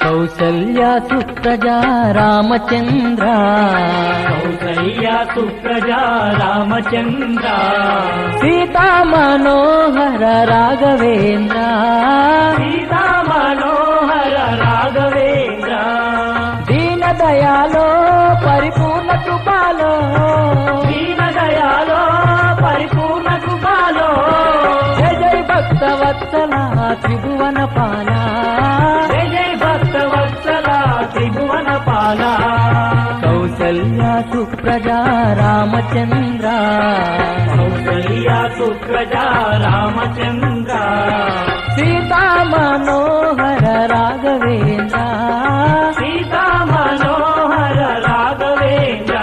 కౌసల్యా సుప్రజా రామచంద్ర కౌసల్యా సుప్రజా రామచంద్ర సీతా మనోహర రాఘవేంద్ర సీతా మనోహర రాఘవేంద్ర దీన దయాలో పరిపూర్ణ కృపాలో దీన దయాలో పరిపూర్ణ కృపాలో జయ జయ భక్త వత్సల త్రిభువన పాల జయ జయ భక్త వత్సల త్రిభువన పాల కౌసల్యా సుప్రజా రామచంద్ర కౌసల్యా సుప్రజా రామచంద్ర సీతా మనోహర రాఘవేంద్ర సీతా మనోహర రాఘవేంద్ర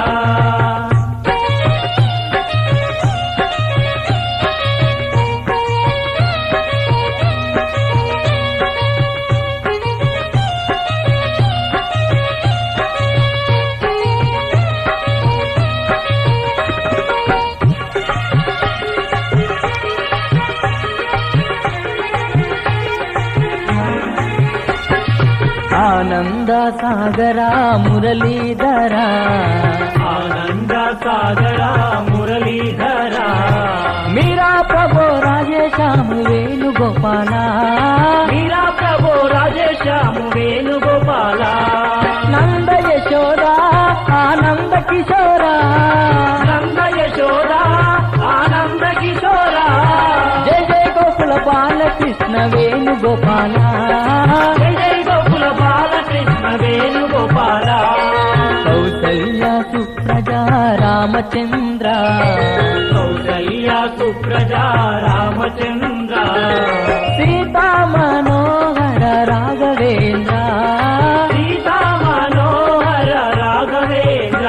ఆనంద సాగరా మురళీధర ఆనంద సాగర మురళీధర మీరా ప్రభో రాజేశాము వేణుగోపాల మీరా ప్రభో రాజేశాము వేణుగోపాల నంద యశోద ఆనంద కిశోర నంద యశోద ఆనంద కిశోర జయ జయ గోకుల బాలకృష్ణ వేణుగోపాల జయ జయ గోకుల బాలకృష్ణ వేణుగోపాల కౌసల్యా సుప్రజా రామచంద్ర కౌసల్యా సుప్రజా రామచంద్ర సీతా మనోహర రాఘవేంద్ర సీతా మనోహర రాఘవేంద్ర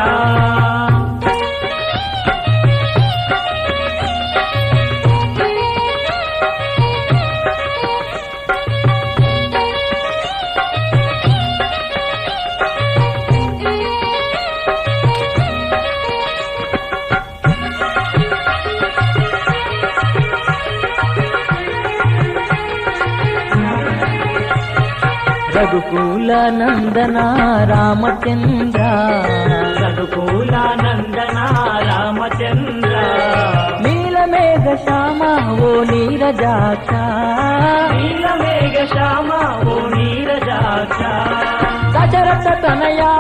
రఘుకుల నందన రామచంద్ర రఘుకుల నందన రామచంద్ర నీలమేఘ శ్యామ ఓ నీరజాక్ష నీలమేఘ శ్యామ ఓ నీరజాక్ష దశరథ తనయా